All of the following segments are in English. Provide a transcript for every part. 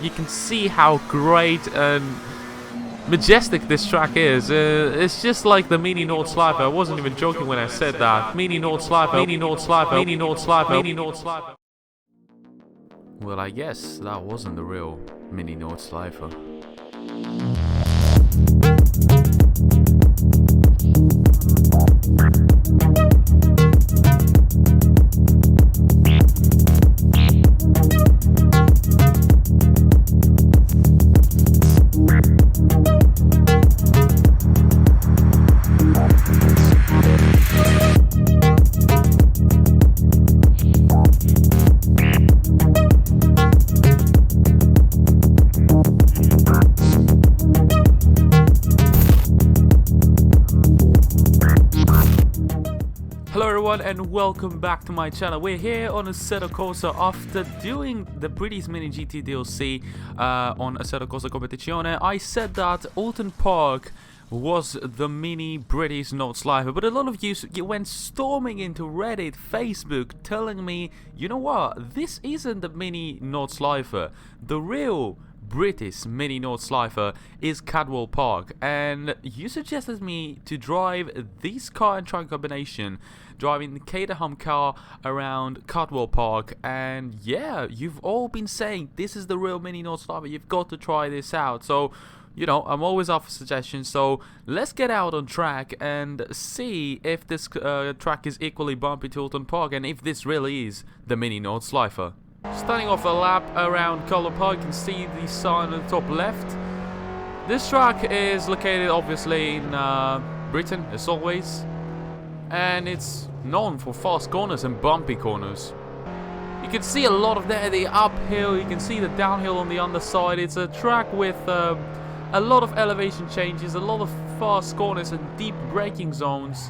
You can see how great and majestic this track is. It's just like the mini Nordschleife. I wasn't even joking when I said that. Mini Nordschleife, mini Nordschleife, mini Nordschleife, mini Nordschleife. Well, I guess that wasn't the real mini Nordschleife. Hello everyone and welcome back to my channel. We're here on Assetto Corsa after doing the British Mini GT DLC on Assetto Corsa Competizione. I said that Alton Park was the mini British Nordschleife, but a lot of you went storming into Reddit, Facebook, telling me, you know what, this isn't the mini Nordschleife. The real British mini Nordschleife is Cadwell Park, and you suggested me to drive this car and truck combination, driving the Caterham car around Cadwell Park. And yeah, you've all been saying this is the real mini Nordschleife, you've got to try this out. So you know, I'm always up for suggestions, so let's get out on track and see if this track is equally bumpy to Alton Park and if this really is the mini Nordschleife. Starting off a lap around Cadwell Park, you can see the sign on the top left. This track is located obviously in Britain, as always, and it's known for fast corners and bumpy corners. You can see a lot of the uphill, you can see the downhill on the underside. It's a track with a lot of elevation changes, a lot of fast corners and deep braking zones,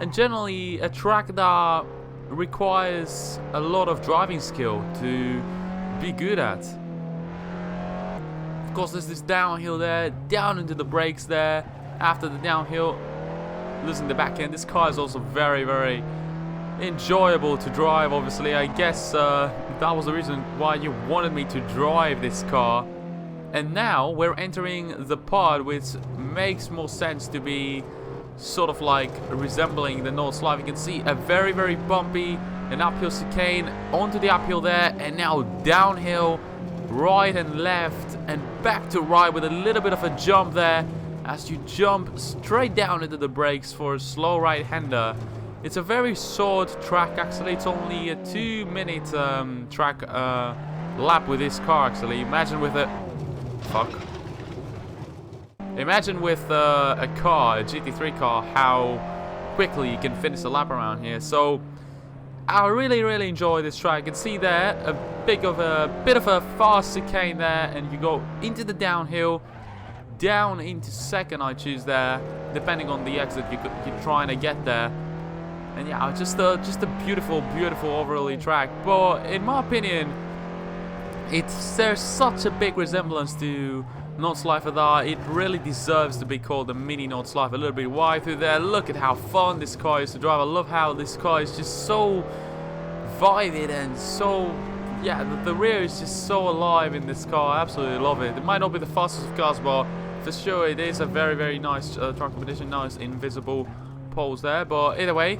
and generally a track that requires a lot of driving skill to be good at. Of course, there's this downhill there, down into the brakes there. After the downhill, losing the back end. This car is also very, very enjoyable to drive. Obviously, I guess that was the reason why you wanted me to drive this car. And now we're entering the part which makes more sense to be sort of like resembling the Nordschleife. You can see a very, very bumpy and uphill chicane onto the uphill there, and now downhill, right and left and back to right with a little bit of a jump there as you jump straight down into the brakes for a slow right-hander. It's a very short track actually. It's only a 2-minute track lap with this car actually. Imagine with a Imagine with a car, a GT3 car, how quickly you can finish a lap around here. So I really, really enjoy this track. You can see there a bit of a fast chicane there, and you go into the downhill, down into second. I choose there, depending on the exit you're trying to get there. And yeah, just a beautiful, beautiful overall track. But in my opinion, there's such a big resemblance to Nordschleife that it really deserves to be called the mini Nordschleife. A little bit wide through there. Look at how fun this car is to drive. I love how this car is just so vivid and so, yeah, the rear is just so alive in this car. I absolutely love it. It might not be the fastest of cars, but for sure it is a very, very nice track competition. Nice invisible poles there, but either way,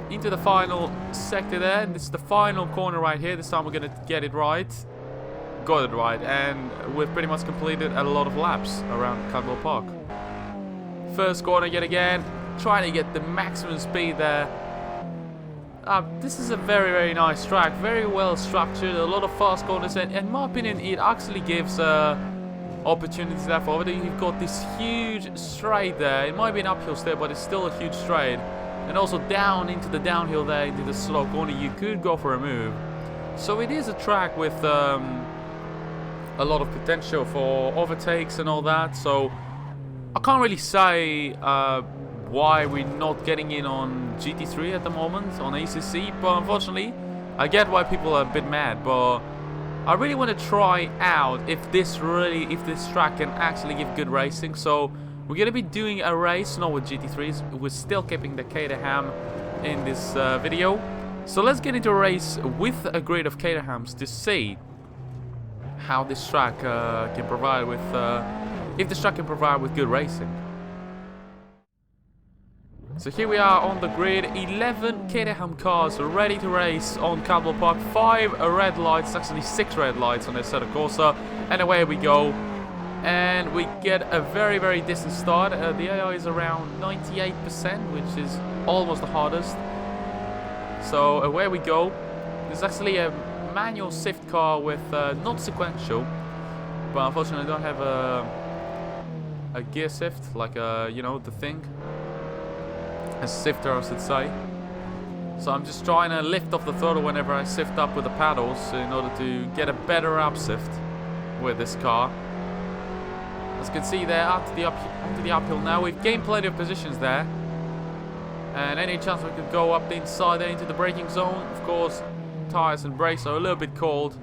into the final sector there, and this is the final corner right here. This time we're gonna get it right. Got it right, and we've pretty much completed a lot of laps around Cadwell Park. First corner yet again, trying to get the maximum speed there. This is a very, very nice track, very well structured, a lot of fast corners, and in my opinion it actually gives opportunities there for it. You've got this huge straight there. It might be an uphill step, but it's still a huge straight. And also down into the downhill there, into the slow corner, you could go for a move. So it is a track with a lot of potential for overtakes and all that. So I can't really say why we're not getting in on GT3 at the moment, on ACC. But unfortunately, I get why people are a bit mad. But I really want to try out if this track can actually give good racing. So we're going to be doing a race, not with GT3s. We're still keeping the Caterham in this video. So let's get into a race with a grid of Caterhams to see how this track can provide with, if this track can provide with good racing. So here we are on the grid, 11 Caterham cars ready to race on Caldwell Park, 5 red lights, actually 6 red lights on this Assetto Corsa, and away we go. And we get a very decent start. The AI is around 98%, which is almost the hardest. So away we go. There's actually a manual shift car with not sequential, but unfortunately I don't have a gear shift, like you know, the thing. A shifter, I should say. So I'm just trying to lift off the throttle whenever I shift up with the paddles in order to get a better upshift with this car. As you can see there, onto the uphill now. We've gained plenty of positions there. And any chance we could go up the inside there into the braking zone. Of course, tires and brakes are a little bit cold.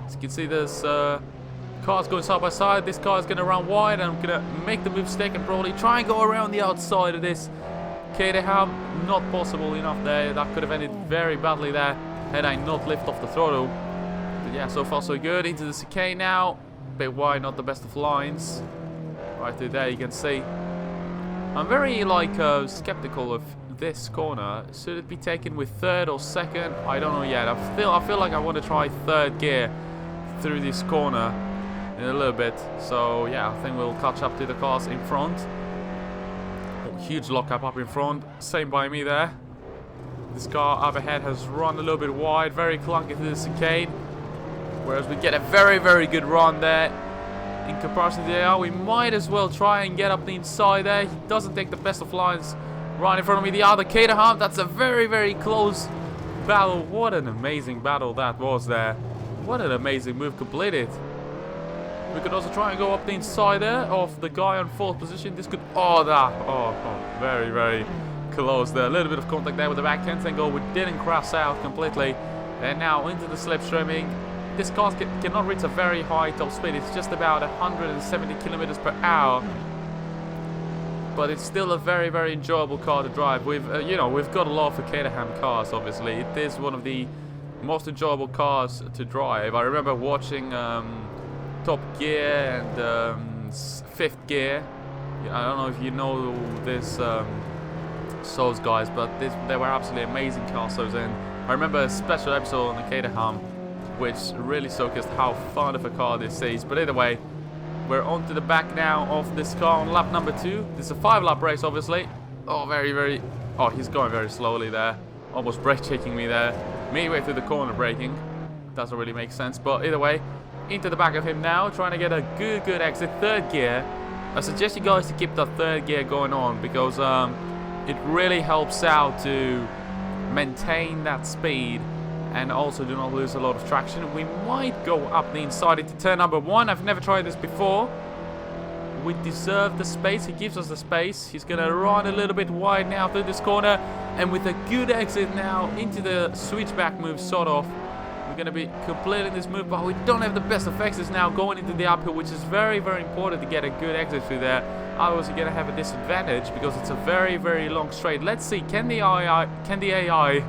As you can see, there's cars going side by side. This car is going to run wide, and I'm going to make the mistake and probably try and go around the outside of this Caterham. Not possible enough there. That could have ended very badly there had I not lift off the throttle. But yeah, so far so good. Into the chicane now. Bit wide, not the best of lines. Right through there, you can see. I'm very skeptical of this corner. Should it be taken with third or second? I don't know yet. I feel like I want to try third gear through this corner in a little bit. So yeah, I think we'll catch up to the cars in front. Oh, huge lockup up in front. Same by me there. This car up ahead has run a little bit wide, very clunky through the chicane. Whereas we get a very good run there. In comparison to the AR, we might as well try and get up the inside there. He doesn't take the best of lines. Right in front of me, the other Caterham. That's a very close battle. What an amazing battle that was there. What an amazing move completed. We could also try and go up the inside there of the guy on fourth position. This could... very close there. A little bit of contact there with the back 10 angle. We didn't crash out completely. And now into the slipstreaming. This car cannot reach a very high top speed. It's just about 170 kilometers per hour. But it's still a very enjoyable car to drive. We've got a love for Caterham cars. Obviously, it is one of the most enjoyable cars to drive. I remember watching Top Gear and Fifth Gear. I don't know if you know this those guys, but they were absolutely amazing cars. And I remember a special episode on the Caterham, which really showcased how fun of a car this is. But either way, we're on to the back now of this car on lap number 2. This is a 5-lap race, obviously. Oh, oh, he's going very slowly there. Almost brake checking me there. Midway through the corner braking. Doesn't really make sense. But either way, into the back of him now, trying to get a good exit. Third gear. I suggest you guys to keep that third gear going on, because it really helps out to maintain that speed. And also do not lose a lot of traction. We might go up the inside into turn number 1. I've never tried this before. We deserve the space. He gives us the space. He's going to run a little bit wide now through this corner. And with a good exit now into the switchback move, sort of. We're going to be completing this move, but we don't have the best of exits now going into the uphill, which is very important to get a good exit through there. Otherwise, you're going to have a disadvantage because it's a very long straight. Let's see, can the AI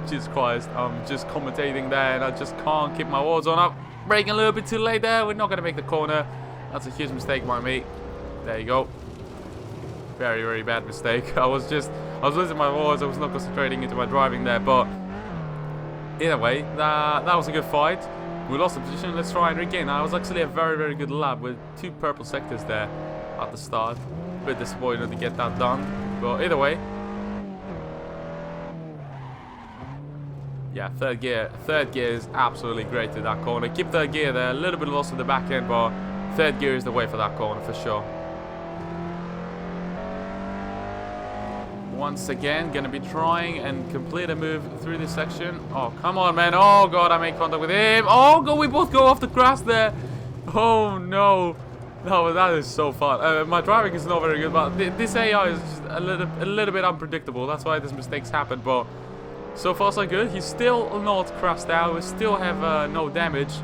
Jesus Christ, I'm just commentating there and I just can't keep my words on. Up, braking a little bit too late there. We're not going to make the corner. That's a huge mistake by me. There you go. Very bad mistake. I was losing my words. I was not concentrating into my driving there. But either way, that was a good fight. We lost the position. Let's try and regain. That was actually a very good lap with 2 purple sectors there at the start. A bit disappointed to get that done. But either way. Yeah, third gear. Third gear is absolutely great to that corner. Keep third gear there. A little bit lost in the back end, but third gear is the way for that corner for sure. Once again, gonna be trying and complete a move through this section. Oh, come on, man. Oh, God, I made contact with him. Oh, God, we both go off the grass there. Oh, no. No, that is so fun. My driving is not very good, but this AI is just a little bit unpredictable. That's why these mistakes happen, but so far so good. He's still not crashed out. We still have no damage.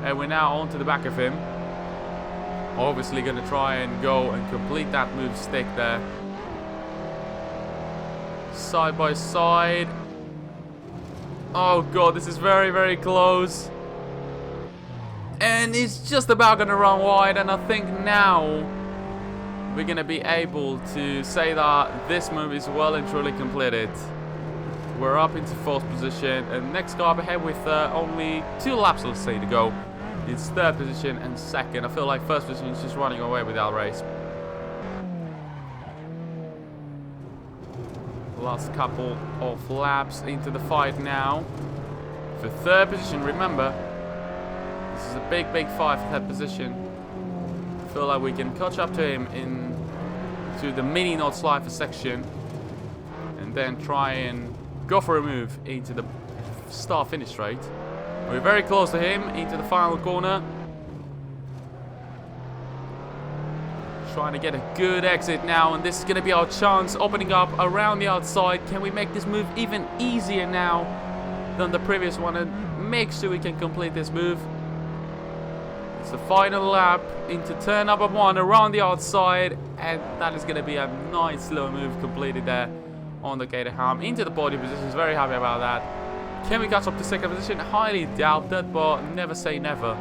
And we're now onto the back of him. Obviously going to try and go and complete that move stick there. Side by side. Oh God, this is very close. And he's just about gonna run wide, and I think now we're gonna be able to say that this move is well and truly completed. We're up into 4th position, and next car up ahead with only 2 laps, let's say, to go. It's 3rd position and 2nd. I feel like 1st position is just running away with that race. Last couple of laps into the fight now. For 3rd position, remember, this is a big fight for 3rd position. I feel like we can catch up to him to the mini Nordschleife section, and then try and go for a move into the start-finish straight. We're very close to him into the final corner. Trying to get a good exit now, and this is going to be our chance, opening up around the outside. Can we make this move even easier now than the previous one and make sure we can complete this move? It's the final lap into turn number 1 around the outside, and that is going to be a nice little move completed there on the Caterham into the body position. Very happy about that. Can we catch up to 2nd position? Highly doubt that, but never say never.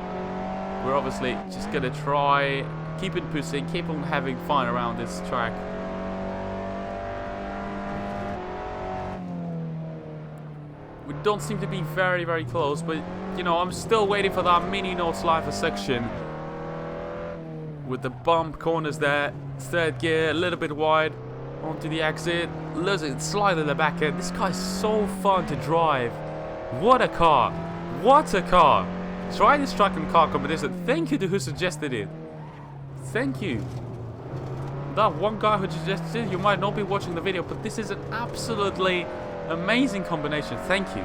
We're obviously just going to try, keep it pushing, keep on having fun around this track. We don't seem to be very close, but you know, I'm still waiting for that mini Nordschleife section with the bump corners there. 3rd gear, a little bit wide onto the exit, losing slightly in the back end. This guy's so fun to drive. What a car! What a car! Try this track in car competition. Thank you to who suggested it. Thank you. That one guy who suggested it, you might not be watching the video, but this is an absolutely amazing combination. Thank you.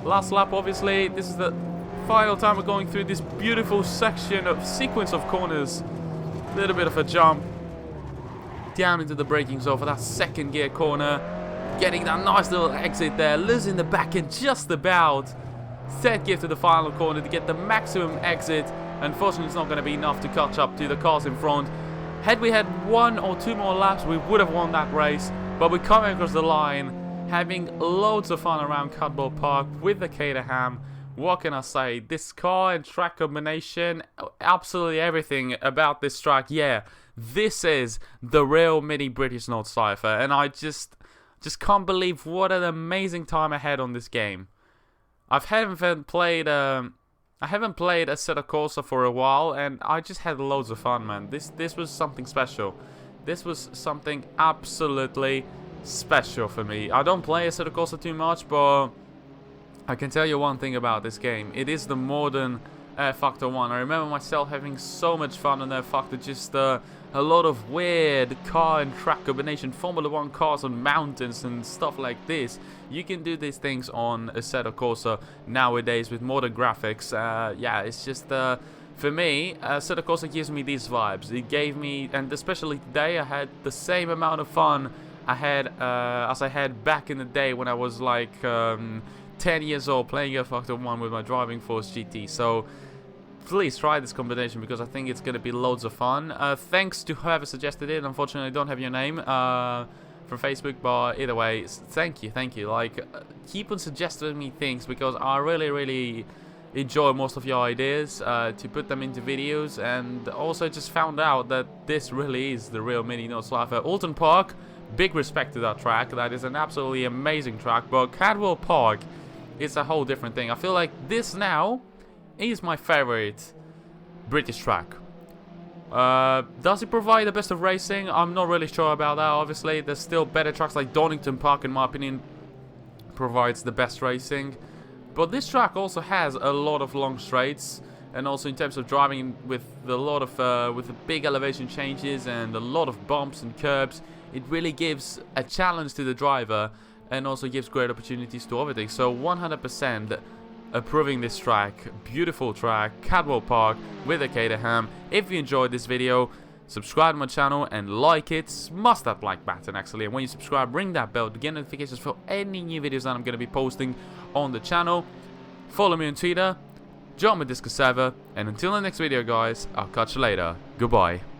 Last lap, obviously. This is the final time we're going through this beautiful sequence of corners. A little bit of a jump down into the braking zone for that 2nd gear corner. Getting that nice little exit there. Losing the back end just about. 3rd gear to the final corner to get the maximum exit. Unfortunately, it's not going to be enough to catch up to the cars in front. Had we had 1 or 2 more laps, we would have won that race. But we're coming across the line, having loads of fun around Cadwell Park with the Caterham. What can I say? This car and track combination, absolutely everything about this track. Yeah, this is the real mini British Nordschleife, and I just can't believe what an amazing time I had on this game. I haven't played a Assetto Corsa for a while, and I just had loads of fun, man. This was something special. This was something absolutely special for me. I don't play Assetto Corsa too much, but I can tell you one thing about this game. It is the modern Factor 1. I remember myself having so much fun on that Factor, just a lot of weird car and track combination, Formula 1 cars on mountains and stuff like this. You can do these things on Assetto Corsa nowadays with modern graphics. Yeah, it's just, for me, Assetto Corsa gives me these vibes. It gave me, and especially today, I had the same amount of fun as I had back in the day when I was like 10 years old playing a Factor 1 with my Driving Force GT. So please try this combination because I think it's going to be loads of fun. Thanks to whoever suggested it. Unfortunately, I don't have your name from Facebook, but either way, thank you. Like, keep on suggesting me things because I really enjoy most of your ideas to put them into videos, and also just found out that this really is the real mini Nordschleife. Alton Park, big respect to that track. That is an absolutely amazing track, but Cadwell Park is a whole different thing. I feel like this now is my favorite British track. Does it provide the best of racing? I'm not really sure about that. Obviously, there's still better tracks like Donington Park, in my opinion, provides the best racing. But this track also has a lot of long straights, and also in terms of driving with a lot of with the big elevation changes and a lot of bumps and curbs, it really gives a challenge to the driver and also gives great opportunities to overtake. So 100% approving this track. Beautiful track, Cadwell Park with a Caterham. If you enjoyed this video, subscribe to my channel and like it. Smash that like button actually, and when you subscribe, ring that bell to get notifications for any new videos that I'm going to be posting on the channel. Follow me on Twitter, join my Discord server, and until the next video guys, I'll catch you later. Goodbye.